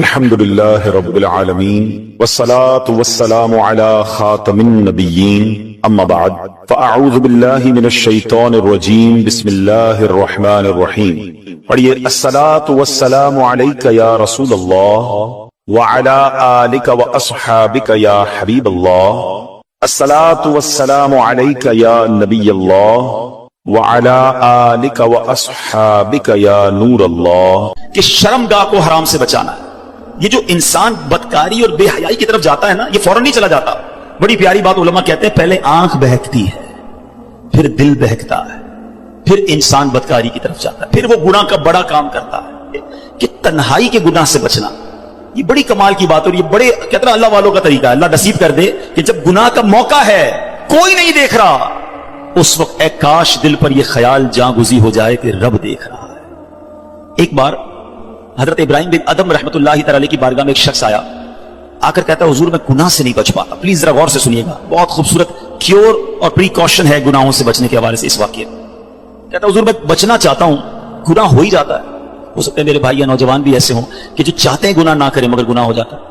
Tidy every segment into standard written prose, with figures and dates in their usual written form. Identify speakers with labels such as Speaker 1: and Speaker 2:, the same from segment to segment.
Speaker 1: الحمد لله رب العالمين والصلاة والسلام على خاتم النبيين اما بعد فاعوذ بالله من الشیطان الرجیم بسم اللہ الرحمن الرحیم. پڑھیے الصلاة والسلام علیک یا رسول اللہ وعلى آلک واصحابک یا حبیب اللہ. الصلاة والسلام علیک یا نبی اللہ وعلى آلک واصحابک یا نور اللہ.
Speaker 2: کہ شرمگاہ کو حرام سے بچانا ہے. یہ جو انسان بدکاری اور بے حیائی کی طرف جاتا ہے نا، یہ فوراً نہیں چلا جاتا. بڑی پیاری بات علماء کہتے ہیں، پہلے آنکھ بہکتی ہے، پھر دل بہکتا ہے، پھر انسان بدکاری کی طرف جاتا ہے، پھر وہ گناہ کا بڑا کام کرتا ہے. کہ تنہائی کے گناہ سے بچنا یہ بڑی کمال کی بات، اور یہ بڑے کہتا ہے اللہ والوں کا طریقہ ہے. اللہ نصیب کر دے کہ جب گناہ کا موقع ہے، کوئی نہیں دیکھ رہا، اس وقت اے کاش دل پر یہ خیال جاں گزی ہو جائے کہ رب دیکھ رہا ہے. ایک بار حضرت ابراہیم بن ادم رحمۃ اللہ تعالی کی بارگاہ میں ایک شخص آیا، آ کر کہتا ہے حضور میں گناہ سے نہیں بچ پاتا. پلیز ذرا غور سے سنیے گا، بہت خوبصورت کیور اور پریکاشن ہے گناہوں سے بچنے کے حوالے سے اس واقعے میں. کہتا ہے حضور میں بچنا چاہتا ہوں، گناہ ہو ہی جاتا ہے. ہو سکتا ہے میرے بھائی یا نوجوان بھی ایسے ہوں کہ جو چاہتے ہیں گناہ نہ کریں مگر گناہ ہو جاتا ہے.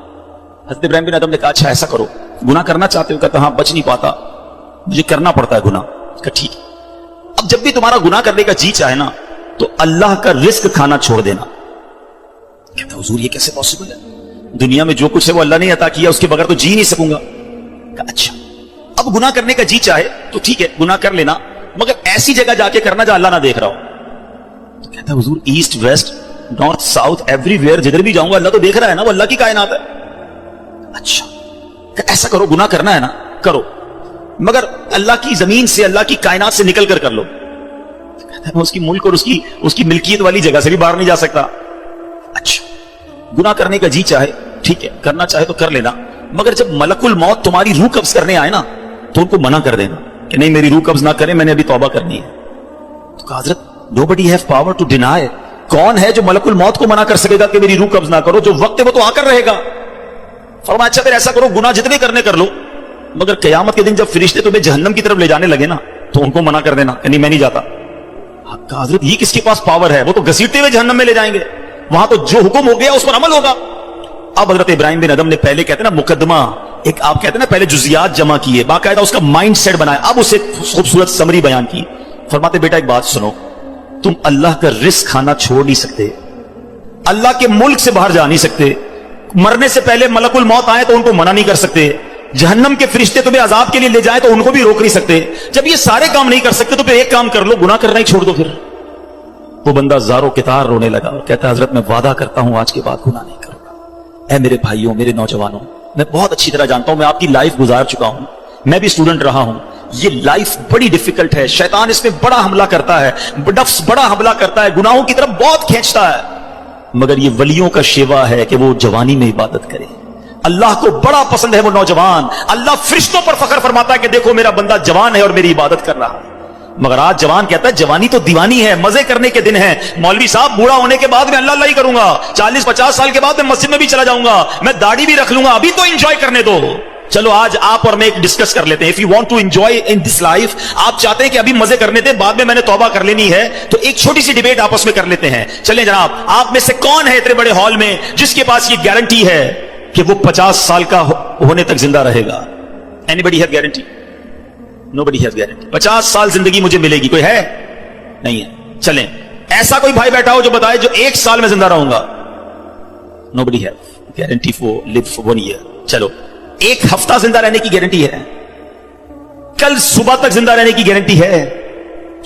Speaker 2: حضرت ابراہیم بن ادم نے کہا اچھا ایسا کرو، گناہ کرنا چاہتے ہو؟ کہتا ہاں بچ نہیں پاتا، مجھے کرنا پڑتا ہے گناہ. کہا ٹھیک ہے، اب جب بھی تمہارا گناہ کرنے کا جی چاہے نا تو اللہ کا رزق کھانا چھوڑ دینا. کہتا حضور یہ کیسے پاسبل ہے؟ دنیا میں جو کچھ ہے وہ اللہ نے عطا کیا، اس کے بغیر تو جی نہیں سکوں گا. کہا اچھا اب گناہ کرنے کا جی چاہے تو ٹھیک ہے گناہ کر لینا، مگر ایسی جگہ جا کے کرنا جہاں اللہ نہ دیکھ رہا ہو. تو کہتا حضور east west north south every where جدھر بھی جاؤں گا اللہ تو دیکھ رہا ہے نا، وہ اللہ کی کائنات ہے. اچھا کہ ایسا کرو، گناہ کرنا ہے نا کرو، مگر اللہ کی زمین سے اللہ کی کائنات سے نکل کر لو. کہتا ہے میں اس کی ملک اور اس کی ملکیت والی جگہ سے بھی باہر نہیں جا سکتا. اچھا گناہ کرنے کا جی چاہے ٹھیک ہے، کرنا چاہے تو کر لینا، مگر جب ملک الموت تمہاری روح قبض کرنے آئے نا تو ان کو منع کر دینا کہ نہیں میری روح قبض نہ کرے، میں نے ابھی توبہ کرنی ہے. تو کہا حضرت nobody have power to deny. کون ہے جو ملک الموت کو منع کر سکے گا کہ میری روح قبض نہ کرو؟ جو وقت ہے وہ تو آ کر رہے گا. فرمایا اچھا پھر ایسا کرو، گناہ جتنے کرنے کر لو، مگر قیامت کے دن جب فرشتے تمہیں جہنم کی طرف لے جانے لگے نا تو ان کو منع کر دینا کہ نہیں میں نہیں جاتا. کہا حضرت یہ کس کے پاس پاور ہے؟ وہ تو گھسیٹتے ہوئے جہنم میں لے جائیں گے، وہاں تو جو حکم ہو گیا اس پر عمل ہوگا. اب حضرت ابراہیم بن ادم نے پہلے کہتے ہیں نا مقدمہ، ایک آپ کہتے ہیں نا پہلے جزیات جمع کیے، باقاعدہ اس کا مائنڈ سیٹ بنایا، اب اسے خوبصورت سمری بیان کی. فرماتے بیٹا ایک بات سنو، تم اللہ کا رزق کھانا چھوڑ نہیں سکتے، اللہ کے ملک سے باہر جا نہیں سکتے، مرنے سے پہلے ملک الموت آئے تو ان کو منع نہیں کر سکتے، جہنم کے فرشتے تمہیں عذاب کے لیے لے جائیں تو ان کو بھی روک نہیں سکتے. جب یہ سارے کام نہیں کر سکتے تو پھر ایک کام کر لو، گناہ کرنا ہی چھوڑ دو. پھر وہ بندہ زاروں کے تار رونے لگا اور کہتا ہے حضرت میں وعدہ کرتا ہوں آج کے بعد گناہ نہیں کروں گا. اے میرے بھائیوں میرے نوجوانوں، میں بہت اچھی طرح جانتا ہوں، میں آپ کی لائف گزار چکا ہوں، میں بھی اسٹوڈنٹ رہا ہوں. یہ لائف بڑی ڈیفیکلٹ ہے، شیطان اس میں بڑا حملہ کرتا ہے، نفس بڑا حملہ کرتا ہے، گناہوں کی طرف بہت کھینچتا ہے، مگر یہ ولیوں کا شیوا ہے کہ وہ جوانی میں عبادت کرے. اللہ کو بڑا پسند ہے وہ نوجوان. اللہ فرشتوں پر فخر فرماتا ہے کہ دیکھو میرا بندہ جوان ہے اور میری عبادت کر رہا ہے. مگر آج جوان کہتا ہے جوانی تو دیوانی ہے، مزے کرنے کے دن ہیں. مولوی صاحب بوڑھا ہونے کے بعد میں اللہ اللہ ہی کروں گا، 40-50 سال کے بعد میں مسجد میں بھی چلا جاؤں گا، میں داڑھی بھی رکھ لوں گا، ابھی تو انجوائے کرنے دو. چلو آج آپ اور میں ایک ڈسکس کر لیتے ہیں. If you want to enjoy in this life، آپ چاہتے ہیں کہ ابھی مزے کرنے تھے بعد میں نے توبہ کر لینی ہے، تو ایک چھوٹی سی ڈیبیٹ آپس میں کر لیتے ہیں. چلیں جناب، آپ میں سے کون ہے اتنے بڑے ہال میں جس کے پاس یہ گارنٹی ہے کہ وہ 50 سال کا ہونے تک زندہ رہے گا؟ Anybody have guarantee? Nobody has guarantee. 50 سال زندگی مجھے ملے گی، کوئی ہے؟ نہیں ہے. چلیں ایسا کوئی بھائی بیٹھا ہو جو بتائے جو 1 سال میں زندہ رہوں گا. Nobody have guarantee for live for 1 year. چلو 1 ہفتہ زندہ رہنے کی گارنٹی ہے، کل صبح تک زندہ رہنے کی گارنٹی ہے.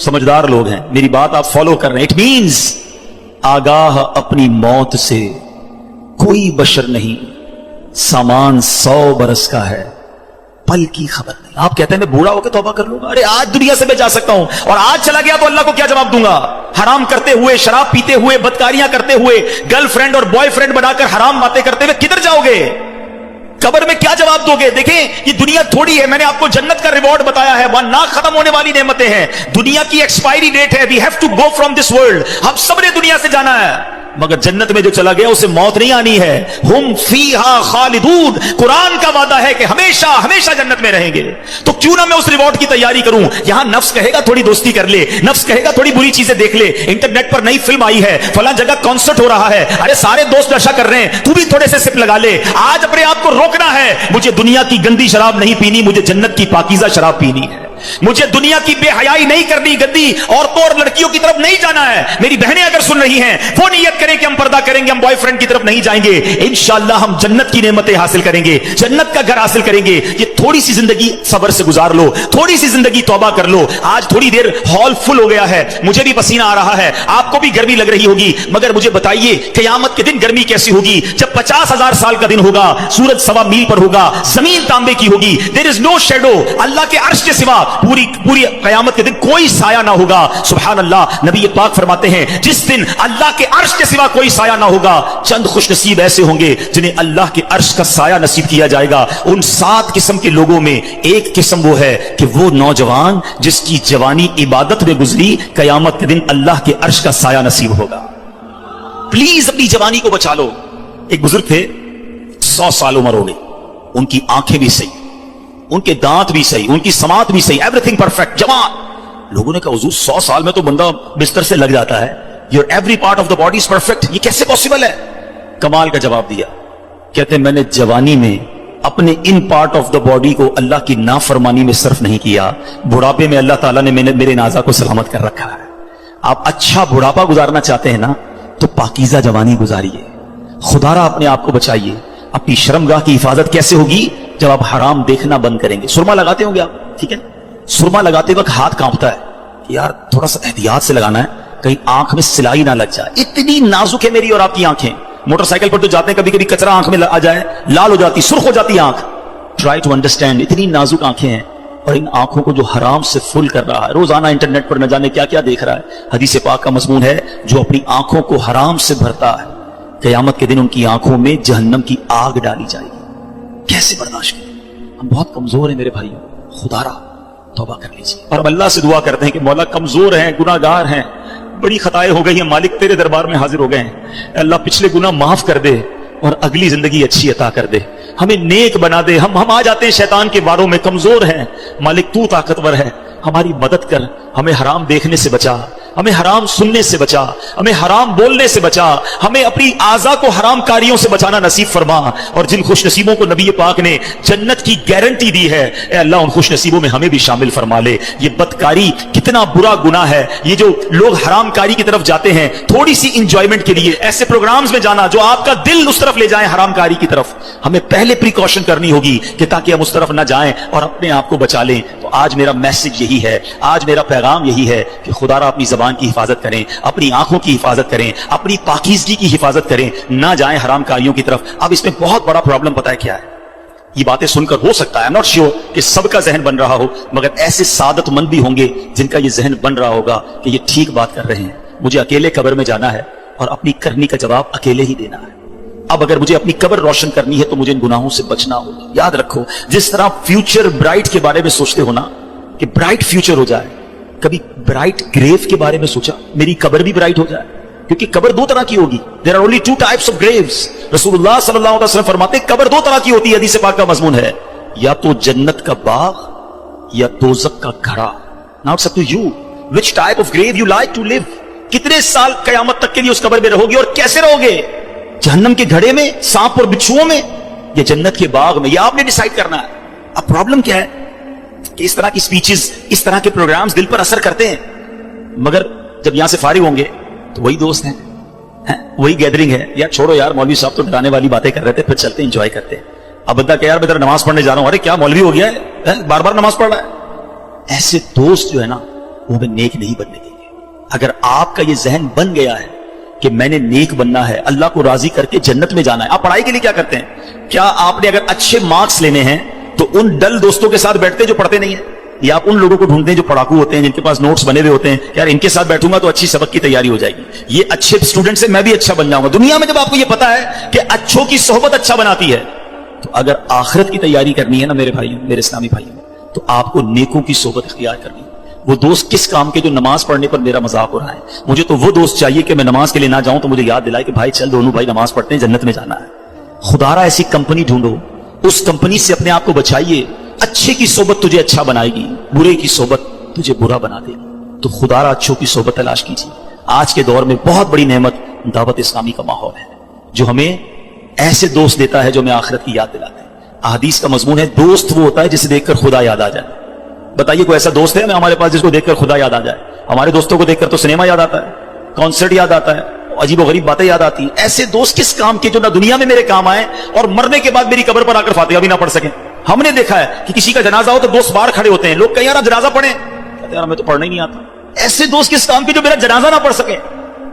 Speaker 2: سمجھدار لوگ ہیں، میری بات آپ فالو کر رہے ہیں. اٹ مینز آگاہ اپنی موت سے کوئی بشر نہیں، سامان 100 برس کا ہے، پل کی خبر نہیں. آپ کہتے ہیں میں بوڑھا ہو کے توبہ کر لوں گا. ارے آج دنیا سے میں جا سکتا ہوں اور آج چلا گیا تو اللہ کو کیا جواب دوں گا؟ حرام کرتے ہوئے، شراب پیتے ہوئے، بدکاریاں کرتے ہوئے، گرل فرینڈ اور بوائے فرینڈ بنا کر حرام باتیں کرتے ہوئے کدھر جاؤ گے؟ قبر میں کیا جواب دو گے؟ دیکھیں یہ دنیا تھوڑی ہے، میں نے آپ کو جنت کا ریوارڈ بتایا ہے، وہاں نہ ختم ہونے والی نعمتیں ہیں. دنیا کی ایکسپائری ڈیٹ ہے. We have to go from this world. ہم سب نے دنیا سے جانا ہے. مگر جنت میں جو چلا گیا اسے موت نہیں آنی ہے. ہم فیہا خالدون. قرآن کا وعدہ ہے کہ ہمیشہ ہمیشہ جنت میں رہیں گے. تو کیوں نہ میں اس ریوارڈ کی تیاری کروں. یہاں نفس کہے گا تھوڑی دوستی کر لے, نفس کہے گا تھوڑی بری چیزیں دیکھ لے, انٹرنیٹ پر نئی فلم آئی ہے, فلاں جگہ کانسرٹ ہو رہا ہے, ارے سارے دوست نشہ کر رہے ہیں, تو بھی تھوڑے سے سپ لگا لے. آج اپنے آپ کو روکنا ہے. مجھے دنیا کی گندی شراب نہیں پینی, مجھے جنت کی پاکیزہ شراب پینی ہے. مجھے دنیا کی بے حیائی نہیں کرنی, گندی عورتوں اور لڑکیوں کی طرف نہیں جانا ہے. میری بہنیں اگر سن رہی ہیں وہ نیت کریں کہ ہم پردہ کریں گے, ہم بوائے فرینڈ کی طرف نہیں جائیں گے. انشاءاللہ ہم جنت کی نعمتیں حاصل کریں گے, جنت کا گھر حاصل کریں گے. یہ تھوڑی سی زندگی صبر سے گزار لو, تھوڑی سی زندگی توبہ کر لو. آج تھوڑی دیر ہال فل ہو گیا ہے, مجھے بھی پسینہ آ رہا ہے, آپ کو بھی گرمی لگ رہی ہوگی, مگر مجھے بتائیے قیامت کے دن گرمی کیسی ہوگی جب 50,000 سال کا دن ہوگا, سورج 1.25 میل پر ہوگا, زمین تانبے کی ہوگی, دیر از نو شیڈو, اللہ کے عرش کے سوا پوری قیامت کے دن کوئی سایہ نہ ہوگا. سبحان اللہ. نبی پاک فرماتے ہیں جس دن اللہ کے عرش کے سوا کوئی سایہ نہ ہوگا, چند خوش نصیب ایسے ہوں گے جنہیں اللہ کے عرش کا سایہ نصیب کیا جائے گا. ان 7 قسم کے لوگوں میں ایک قسم وہ ہے کہ وہ نوجوان جس کی جوانی عبادت میں گزری, قیامت کے دن اللہ کے عرش کا سایہ نصیب ہوگا. پلیز اپنی جوانی کو بچا لو. ایک بزرگ تھے 100 سال عمر ہو گئی, ان کی آنکھیں بھی صحیح, ان کے دانت بھی صحیح, ان کی سماعت بھی صحیح, ایوری تھنگ پرفیکٹ, جوان. لوگوں نے کہا حضور 100 سال میں تو بندہ بستر سے لگ جاتا ہے, your every part of the body is perfect, یہ کیسے پاسبل ہے؟ کمال کا جواب دیا. کہتے میں نے جوانی میں اپنے in part of the body کو اللہ کی نافرمانی میں صرف نہیں کیا, بڑھاپے میں اللہ تعالیٰ نے میرے نازا کو سلامت کر رکھا ہے. آپ اچھا بڑھاپا گزارنا چاہتے ہیں نا تو پاکیزہ جوانی گزاریے, خدا را اپنے آپ کو بچائیے. اپنی شرمگاہ کی حفاظت کیسے ہوگی؟ جب آپ حرام دیکھنا بند کریں گے. سرما لگاتے ہوں گے آپ, ٹھیک ہے, سرما لگاتے وقت ہاتھ کانپتا ہے کہ یار تھوڑا سا احتیاط سے لگانا ہے, کہیں آنکھ میں سلائی نہ لگ جائے. اتنی نازک ہے میری اور آپ کی آنکھیں. موٹر سائیکل پر تو جاتے ہیں, کبھی کبھی کچرا آنکھ میں آ جائے, لال ہو جاتی, سرخ ہو جاتی آنکھ. ٹرائی ٹو انڈرسٹینڈ, اتنی نازک آنکھیں ہیں, اور ان آنکھوں کو جو حرام سے فل کر رہا ہے, روزانہ انٹرنیٹ پر نہ جانے کیا کیا دیکھ رہا ہے. حدیث پاک کا مضمون ہے جو اپنی آنکھوں کو حرام سے بھرتا ہے, قیامت کے دن ان کی آنکھوں میں جہنم کی آگ ڈالی جائے گی. کیسے برداشت کریں؟ ہم بہت کمزور ہیں میرے بھائیوں, خدا را توبہ کر لیجیے. اور ہم اللہ سے دعا کرتے ہیں کہ مولا کمزور ہیں, گناہ گار ہیں, بڑی خطائیں ہو گئی ہیں, مالک تیرے دربار میں حاضر ہو گئے ہیں. اللہ پچھلے گناہ معاف کر دے اور اگلی زندگی اچھی عطا کر دے, ہمیں نیک بنا دے. ہم آ جاتے ہیں شیطان کے باروں میں, کمزور ہیں. مالک تو طاقتور ہے, ہماری مدد کر, ہمیں حرام دیکھنے سے بچا, ہمیں حرام سننے سے بچا, ہمیں حرام بولنے سے بچا, ہمیں اپنی اعضاء کو حرام کاریوں سے بچانا نصیب فرما. اور جن خوش نصیبوں کو نبی پاک نے جنت کی گارنٹی دی ہے, اے اللہ ان خوش نصیبوں میں ہمیں بھی شامل فرما لے. یہ بدکاری کتنا برا گناہ ہے. یہ جو لوگ حرام کاری کی طرف جاتے ہیں تھوڑی سی انجوائمنٹ کے لیے, ایسے پروگرامز میں جانا جو آپ کا دل اس طرف لے جائیں حرام کاری کی طرف, ہمیں پہلے پریکاشن کرنی ہوگی کہ تاکہ ہم اس طرف نہ جائیں اور اپنے آپ کو بچا لیں. تو آج میرا میسج یہی ہے, آج میرا پیغام یہی ہے کہ خدا را اپنی زبان کی حفاظت کریں, اپنی آنکھوں کی حفاظت کریں, اپنی پاکیزگی کی حفاظت کریں, نہ جائیں حرام کاریوں کی طرف. اب اس میں بہت بڑا پرابلم پتہ ہے کیا ہے؟ یہ باتیں سن کر ہو سکتا ہے, I'm not sure کہ سب کا ذہن بن رہا ہو, مگر ایسے سعادت مند بھی ہوں گے جن کا یہ ذہن بن رہا ہوگا کہ یہ ٹھیک بات کر رہے ہیں, مجھے اکیلے قبر میں جانا ہے اور اپنی کرنی کا جواب اکیلے ہی دینا ہے. اب اگر مجھے اپنی قبر روشن کرنی ہے تو مجھے ان گناہوں سے بچنا ہوگا. یاد رکھو, جس طرح فیوچر برائٹ کے بارے میں سوچتے ہو نا کہ برائٹ فیوچر ہو جائے, کبھی برائٹ گریو کے بارے میں سوچا میری قبر بھی برائٹ ہو جائے, کیونکہ قبر 2 طرح کی ہوگی. There are only 2 types of graves. رسول اللہ صلی اللہ علیہ وسلم فرماتے ہیں قبر 2 طرح کی ہوتی ہے, حدیث پاک کا مضمون ہے, یا تو جنت کا باغ یا دوزخ کا گھڑا. Now it's up to you which type of grave you like to live. کتنے سال قیامت تک کے لیے اس قبر میں رہو گے اور کیسے رہو گے؟ جہنم کے گھڑے میں, سانپ اور بچھوؤں میں, یا جنت کے باغ میں؟ یہ آپ نے ڈیسائیڈ کرنا ہے. اب پرابلم کیا ہے کہ اس طرح کی سپیچز, اس طرح کے پروگرامز دل پر اثر کرتے ہیں, مگر جب یہاں سے فارغ ہوں گے تو وہی دوست ہیں, وہی گیدرنگ ہے. یا چھوڑو یار, مولوی صاحب تو ڈرانے والی باتیں کر رہے تھے, پھر چلتے ہیں انجوائے کرتے ہیں. اب بندہ کہ یار میں ذرا نماز پڑھنے جا رہا ہوں, ارے کیا مولوی ہو گیا ہے, بار بار نماز پڑھ رہا ہے. ایسے دوست جو ہے نا وہ ہمیں نیک نہیں بننے دیں گے. اگر آپ کا یہ ذہن بن گیا ہے کہ میں نے نیک بننا ہے, اللہ کو راضی کر کے جنت میں جانا ہے. آپ پڑھائی کے لیے کیا کرتے ہیں؟ کیا آپ نے اگر اچھے مارکس لینے ہیں تو ان ڈل دوستوں کے ساتھ بیٹھتے جو پڑھتے نہیں ہیں, یا آپ ان لوگوں کو ڈھونڈتے ہیں جو پڑھاکو ہوتے ہیں, جن کے پاس نوٹس بنے ہوئے ہوتے ہیں, یار ان کے ساتھ بیٹھوں گا تو اچھی سبق کی تیاری ہو جائے گی, یہ اچھے اسٹوڈنٹ سے میں بھی اچھا بن جاؤں گا. دنیا میں جب آپ کو یہ پتا ہے کہ اچھوں کی صحبت اچھا بناتی ہے, تو اگر آخرت کی تیاری کرنی ہے نا میرے بھائیوں, میرے اسلامی بھائیوں, تو آپ کو نیکوں کی صحبت اختیار کرنی ہے. وہ دوست کس کام کے جو نماز پڑھنے پر میرا مذاق ہو رہا ہے؟ مجھے تو وہ دوست چاہیے کہ میں نماز کے لیے نہ جاؤں تو مجھے یاد دلائے کہ بھائی چل دونوں بھائی نماز پڑھتے ہیں، جنت میں جانا ہے۔ خدا را ایسی کمپنی ڈھونڈو، اس کمپنی سے اپنے آپ کو بچائیے۔ اچھے کی صحبت تجھے اچھا بنائے گی، برے کی صحبت تجھے برا بنا دے گی۔ تو خدا را اچھوں کی صحبت تلاش کیجیے۔ آج کے دور میں بہت بڑی نعمت دعوت اسلامی کا ماحول ہے، جو ہمیں ایسے دوست دیتا ہے جو ہمیں آخرت کی یاد دلاتے ہیں۔ احادیث کا مضمون ہے دوست وہ ہوتا ہے جسے دیکھ کر خدا یاد آ جائے۔ بتائیے کوئی ایسا دوست ہے ہمارے پاس جس کو دیکھ کر خدا یاد آ جائے؟ ہمارے دوستوں کو دیکھ کر تو سنیما یاد آتا ہے، کانسرٹ یاد آتا ہے، عجیب و غریب باتیں یاد آتی ہیں۔ ایسے دوست کس کام کے جو نہ دنیا میں میرے کام آئے اور مرنے کے بعد میری قبر پر آ کر فاتحہ بھی نہ پڑھ سکیں؟ ہم نے دیکھا ہے کہ کسی کا جنازہ ہو تو دوست باہر کھڑے ہوتے ہیں، لوگ کہیں یار جنازہ پڑھیں، کہتے ہیں یار ہمیں تو پڑھنا ہی نہیں آتا۔ ایسے دوست کس کام کے جو میرا جنازہ نہ پڑھ سکیں؟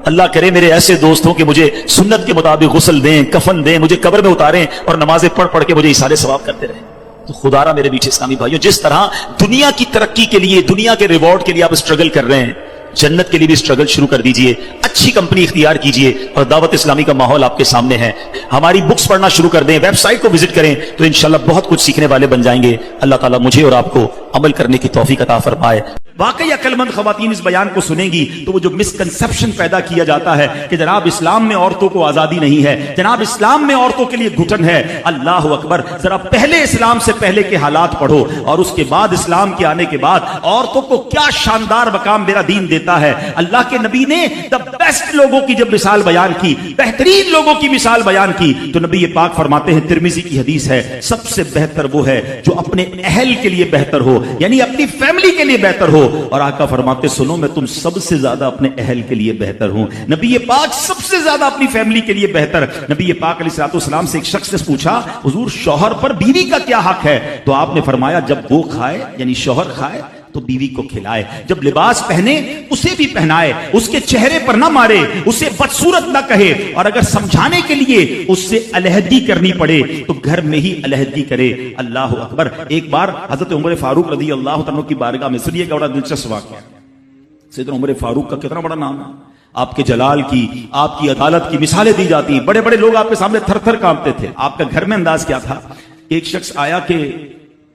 Speaker 2: اللہ کرے میرے ایسے دوست ہوں کہ مجھے سنت کے مطابق غسل دیں، کفن دیں، مجھے قبر میں اتاریں اور نمازیں پڑھ پڑھ کے مجھے ایصال ثواب کرتے رہیں۔ تو خدا را میرے میٹھے اسلامی بھائیوں، جس طرح دنیا کی ترقی کے لیے، دنیا کے ریوارڈ کے لیے آپ اسٹرگل کر رہے ہیں، جنت کے لیے بھی اسٹرگل شروع کر دیجئے۔ اچھی کمپنی اختیار کیجئے اور دعوت اسلامی کا ماحول آپ کے سامنے ہے۔ ہماری بکس پڑھنا شروع کر دیں، ویب سائٹ کو وزٹ کریں تو انشاءاللہ بہت کچھ سیکھنے والے بن جائیں گے۔ اللہ تعالیٰ مجھے اور آپ کو عمل کرنے کی توفیق عطا فرمائے۔ واقعی عقل مند خواتین اس بیان کو سنیں گی تو وہ جو مسکنسپشن پیدا کیا جاتا ہے کہ جناب اسلام میں عورتوں کو آزادی نہیں ہے، جناب اسلام میں عورتوں کے لیے گھٹن ہے، اللہ اکبر، ذرا پہلے اسلام سے پہلے کے حالات پڑھو اور اس کے بعد اسلام کے آنے کے بعد عورتوں کو کیا شاندار مقام میرا دین دیتا ہے۔ اللہ کے نبی نے دا بیسٹ لوگوں کی جب مثال بیان کی، بہترین لوگوں کی مثال بیان کی، تو نبی پاک فرماتے ہیں، ترمذی کی حدیث ہے، سب سے بہتر وہ ہے جو اپنے اہل کے لیے بہتر ہو، یعنی اپنی فیملی کے لیے بہتر ہو۔ اور آقا فرماتے سنو میں تم سب سے زیادہ اپنے اہل کے لیے بہتر ہوں۔ نبی پاک سب سے زیادہ اپنی فیملی کے لیے بہتر۔ نبی پاک علیہ الصلوۃ والسلام سے ایک شخص نے پوچھا حضور شوہر پر بیوی کا کیا حق ہے؟ تو آپ نے فرمایا جب وہ کھائے یعنی شوہر کھائے تو بیوی کو کھلائے، جب لباس پہنے اسے بھی پہنائے، اس کے چہرے پر نہ مارے، اسے بدصورت نہ کہے، اور اگر سمجھانے کے لیے اس سے علیحدگی کرنی پڑے تو گھر میں ہی علیحدگی کرے۔ اللہ اکبر۔ ایک بار حضرت عمر فاروق رضی اللہ عنہ کی بارگاہ میں، سنیے گا بڑا دلچسپ واقعہ۔ سیدنا عمر فاروق کا کتنا بڑا نام ہے، آپ کے جلال کی، آپ کی عدالت کی مثالیں دی جاتی ہیں، بڑے بڑے لوگ آپ کے سامنے تھر تھر کانپتے تھے۔ آپ کا گھر میں انداز کیا تھا؟ ایک شخص آیا کہ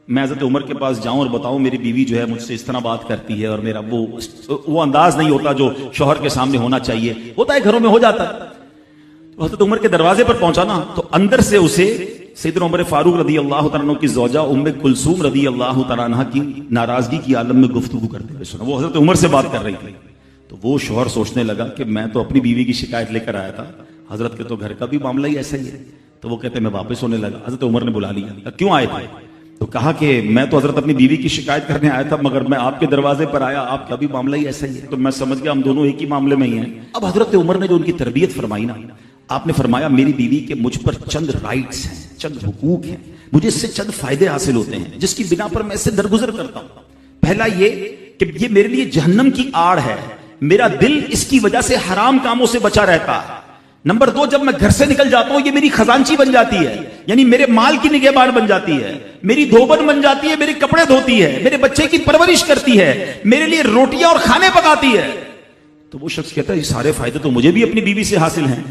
Speaker 2: میں حضرت عمر کے پاس جاؤں اور بتاؤں میری بیوی جو ہے مجھ سے اس طرح بات کرتی ہے اور میرا وہ انداز نہیں ہوتا جو شوہر کے سامنے ہونا چاہیے، ہوتا ہے گھروں میں ہو جاتا ہے۔ تو حضرت عمر کے دروازے پر پہنچا نا تو اندر سے اسے سیدنا عمر فاروق رضی اللہ تعالیٰ عنہ کی زوجہ ام کلثوم رضی اللہ تعالیٰ عنہ کی ناراضگی کی عالم میں گفتگو کرتے ہوئے سنا۔ وہ حضرت عمر سے بات کر رہی تھی تو وہ شوہر سوچنے لگا کہ میں تو اپنی بیوی کی شکایت لے کر آیا تھا، حضرت کے تو گھر کا بھی معاملہ ہی ایسا ہی ہے۔ تو وہ کہتے میں واپس ہونے لگا۔ حضرت عمر نے بلا لیا، کیوں آئے تھے؟ تو کہا کہ میں تو حضرت اپنی بیوی کی شکایت کرنے آیا تھا مگر میں آپ کے دروازے پر آیا، آپ کا بھی معاملہ ہی ایسا ہی ہے، تو میں سمجھ گیا ہم دونوں ایک ہی معاملے میں ہی ہیں۔ اب حضرت عمر نے جو ان کی تربیت فرمائی نا، آپ نے فرمایا میری بیوی کے مجھ پر چند رائٹس ہیں، چند حقوق ہیں، مجھے اس سے چند فائدے حاصل ہوتے ہیں جس کی بنا پر میں اس سے درگزر کرتا ہوں۔ پہلا یہ کہ یہ میرے لیے جہنم کی آڑ ہے، میرا دل اس کی وجہ سے حرام کاموں سے بچا رہتا ہے۔ نمبر دو، جب میں گھر سے نکل جاتا ہوں یہ میری خزانچی بن جاتی ہے، یعنی میرے مال کی نگہبان بن جاتی ہے، میری دھوبن بن جاتی ہے، میرے کپڑے دھوتی ہے، میرے بچے کی پرورش کرتی ہے، میرے لیے روٹیاں اور کھانے پکاتی ہے۔ تو وہ شخص کہتا ہے یہ سارے فائدے تو مجھے بھی اپنی بیوی سے حاصل ہیں،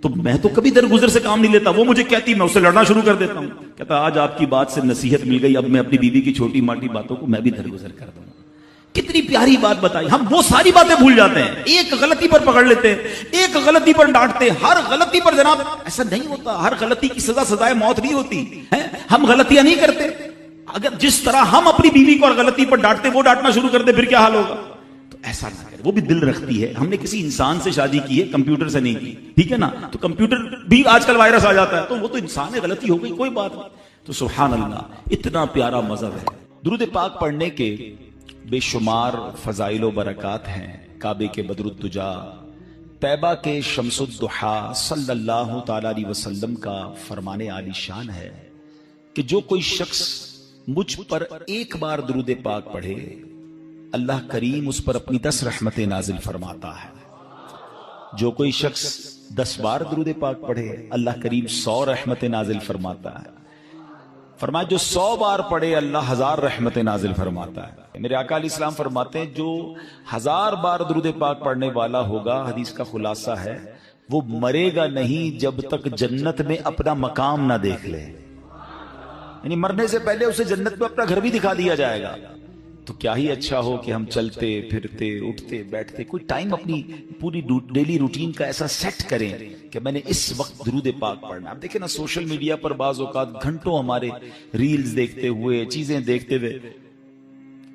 Speaker 2: تو میں تو کبھی درگزر سے کام نہیں لیتا، وہ مجھے کہتی میں اس سے لڑنا شروع کر دیتا ہوں۔ کہتا آج آپ کی بات سے نصیحت مل گئی، اب میں اپنی بیوی کی چھوٹی موٹی باتوں کو میں بھی درگزر کر دوں۔ کتنی پیاری بات بتائی، ہم وہ ساری باتیں بھول جاتے ہیں، ایک غلطی پر پکڑ لیتے ہیں، ایک غلطی پر ڈانٹتے ہیں، ہر غلطی پر جناب ایسا نہیں ہوتا، ہر غلطی کی سزا سزائے موت نہیں ہوتی ہے، ہم غلطیاں نہیں کرتے۔ اگر جس طرح ہم اپنی بیوی کو اور غلطی پر ڈانٹتے وہ ڈانٹنا شروع کر دے پھر کیا حال ہوگا؟ تو ایسا نہ کرے، وہ بھی دل رکھتی ہے۔ ہم نے کسی انسان سے شادی کی ہے، کمپیوٹر سے نہیں کی، ٹھیک ہے نا؟ تو کمپیوٹر بھی آج کل وائرس آ جاتا ہے، تو وہ تو انسان ہے، غلطی ہو گئی، کوئی بات نہیں۔ تو سبحان اللہ، اتنا پیارا مذہب ہے۔ درود پاک پڑھنے کے بے شمار فضائل و برکات ہیں۔ کعبے کے بدر الدجا، طیبہ کے شمس الضحیٰ صلی اللہ تعالی علیہ وسلم کا فرمان عالی شان ہے کہ جو کوئی شخص مجھ پر ایک بار درود پاک پڑھے اللہ کریم اس پر اپنی 10 رحمتیں نازل فرماتا ہے۔ جو کوئی شخص 10 بار درود پاک پڑھے اللہ کریم 100 رحمتیں نازل فرماتا ہے۔ فرمایا جو 100 بار پڑھے اللہ 1000 رحمتیں نازل فرماتا ہے۔ میرے آقا علیہ السلام فرماتے ہیں جو 1000 بار درود پاک پڑھنے والا ہوگا، حدیث کا خلاصہ ہے وہ مرے گا نہیں جب تک جنت میں اپنا مقام نہ دیکھ لے، یعنی مرنے سے پہلے اسے جنت میں اپنا گھر بھی دکھا دیا جائے گا۔ تو کیا ہی اچھا ہو کہ ہم چلتے پھرتے اٹھتے بیٹھتے کوئی ٹائم اپنی پوری ڈیلی روٹین کا ایسا سیٹ کریں کہ میں نے اس وقت درود پاک پڑھنا. اب دیکھیں نا سوشل میڈیا پر بعض اوقات گھنٹوں ہمارے ریلز دیکھتے ہوئے چیزیں دیکھتے ہوئے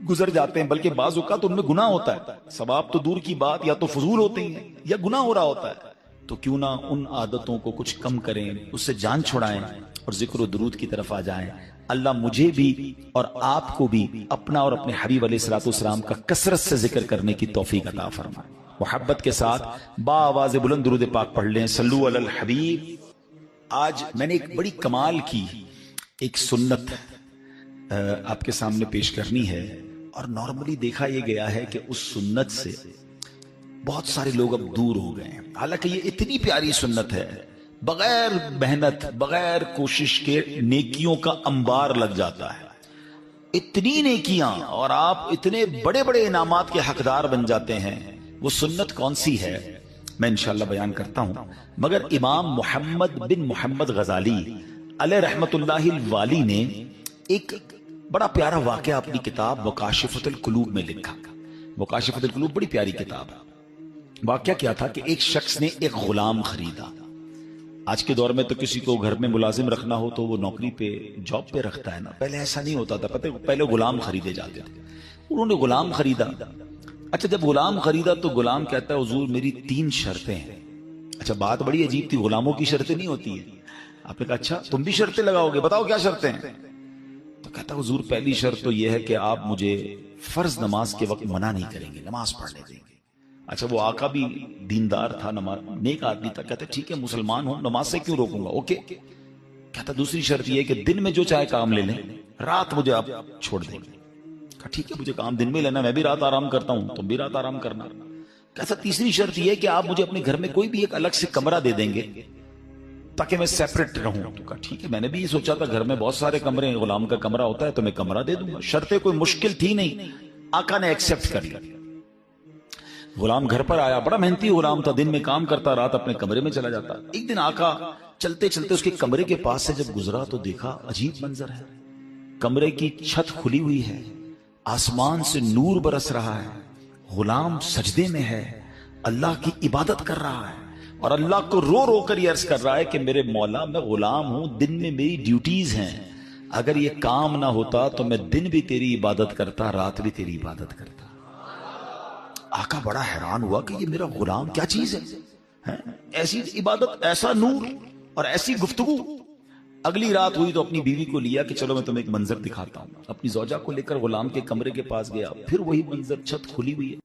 Speaker 2: گزر جاتے ہیں، بلکہ بعض اوقات ان میں گناہ ہوتا ہے. ثواب تو دور کی بات، یا تو فضول ہوتے ہیں یا گناہ ہو رہا ہوتا ہے. تو کیوں نہ ان عادتوں کو کچھ کم کریں، اس سے جان چھڑائیں اور ذکر و درود کی طرف آ جائیں. اللہ مجھے بھی اور آپ کو بھی اپنا اور اپنے حبیب علیہ الصلوۃ والسلام کا کثرت سے ذکر کرنے کی توفیق عطا فرمائے. محبت کے ساتھ با آواز بلند درود پاک پڑھ لیں. صلو علی الحبیب. آج میں نے ایک بڑی کمال کی ایک سنت آپ کے سامنے پیش کرنی ہے، اور نارملی دیکھا یہ گیا ہے کہ اس سنت سے بہت سارے لوگ اب دور ہو گئے ہیں. حالانکہ یہ اتنی پیاری سنت ہے، بغیر محنت بغیر کوشش کے نیکیوں کا انبار لگ جاتا ہے. اتنی نیکیاں اور آپ اتنے بڑے بڑے انعامات کے حقدار بن جاتے ہیں. وہ سنت کون سی ہے میں انشاءاللہ بیان کرتا ہوں، مگر امام محمد بن محمد غزالی علیہ رحمت اللہ الوالی نے ایک بڑا پیارا واقعہ اپنی کتاب مکاشفۃ القلوب میں لکھا. مکاشفۃ القلوب بڑی پیاری کتاب ہے. واقعہ کیا تھا کہ ایک شخص نے ایک غلام خریدا. آج کے دور میں تو کسی کو گھر میں ملازم رکھنا ہو تو وہ نوکری پہ جاب پہ رکھتا ہے نا، پہلے ایسا نہیں ہوتا تھا. پتہ پہلے غلام خریدے جاتے تھے. انہوں نے غلام خریدا. اچھا جب غلام خریدا تو غلام کہتا ہے حضور میری 3 شرطیں ہیں. اچھا بات بڑی عجیب تھی، غلاموں کی شرطیں نہیں ہوتی ہیں. آپ نے کہا اچھا تم بھی شرطیں لگاؤ گے، بتاؤ کیا شرطیں ہیں. تو کہتا حضور پہلی شرط تو یہ ہے کہ آپ مجھے فرض نماز کے وقت منع نہیں کریں گے، نماز پڑھنے دیں گے. اچھا وہ آقا بھی دیندار تھا، نیک آدمی تھا. کہتا ٹھیک ہے مسلمان ہوں، نماز سے کیوں روکوں گا، اوکے. کہتا دوسری شرط یہ ہے کہ دن میں جو چاہے کام لے لیں، رات مجھے آپ چھوڑ دیں گے. کہا ٹھیک ہے مجھے کام دن میں لینا، میں بھی رات آرام کرتا ہوں، تم بھی رات آرام کرنا. کہتا تیسری شرط یہ ہے کہ آپ مجھے اپنے گھر میں کوئی بھی ایک الگ سے کمرہ دے دیں گے تاکہ میں سیپریٹ رہوں. تو کہا ٹھیک ہے، میں نے بھی یہ سوچا تھا گھر میں بہت سارے کمرے، غلام کا کمرہ ہوتا ہے تو میں کمرہ دے دوں گا. شرطیں کوئی مشکل تھی نہیں، آقا نے ایکسپٹ کر لیا. غلام گھر پر آیا، بڑا محنتی غلام تھا، دن میں کام کرتا، رات اپنے کمرے میں چلا جاتا. ایک دن آقا چلتے چلتے اس کے کمرے کے پاس سے جب گزرا تو دیکھا عجیب منظر ہے. کمرے کی چھت کھلی ہوئی ہے، آسمان سے نور برس رہا ہے، غلام سجدے میں ہے، اللہ کی عبادت کر رہا ہے اور اللہ کو رو رو کر یہ عرض کر رہا ہے کہ میرے مولا میں غلام ہوں، دن میں میری ڈیوٹیز ہیں، اگر یہ کام نہ ہوتا تو میں دن بھی تیری عبادت کرتا، رات بھی تیری عبادت کرتا. آقا بڑا حیران ہوا کہ یہ میرا غلام کیا چیز ہے، ایسی عبادت، ایسا نور اور ایسی گفتگو. اگلی رات ہوئی تو اپنی بیوی کو لیا کہ چلو میں تمہیں ایک منظر دکھاتا ہوں. اپنی زوجہ کو لے کر غلام کے کمرے کے پاس گیا، پھر وہی منظر، چھت کھلی ہوئی ہے،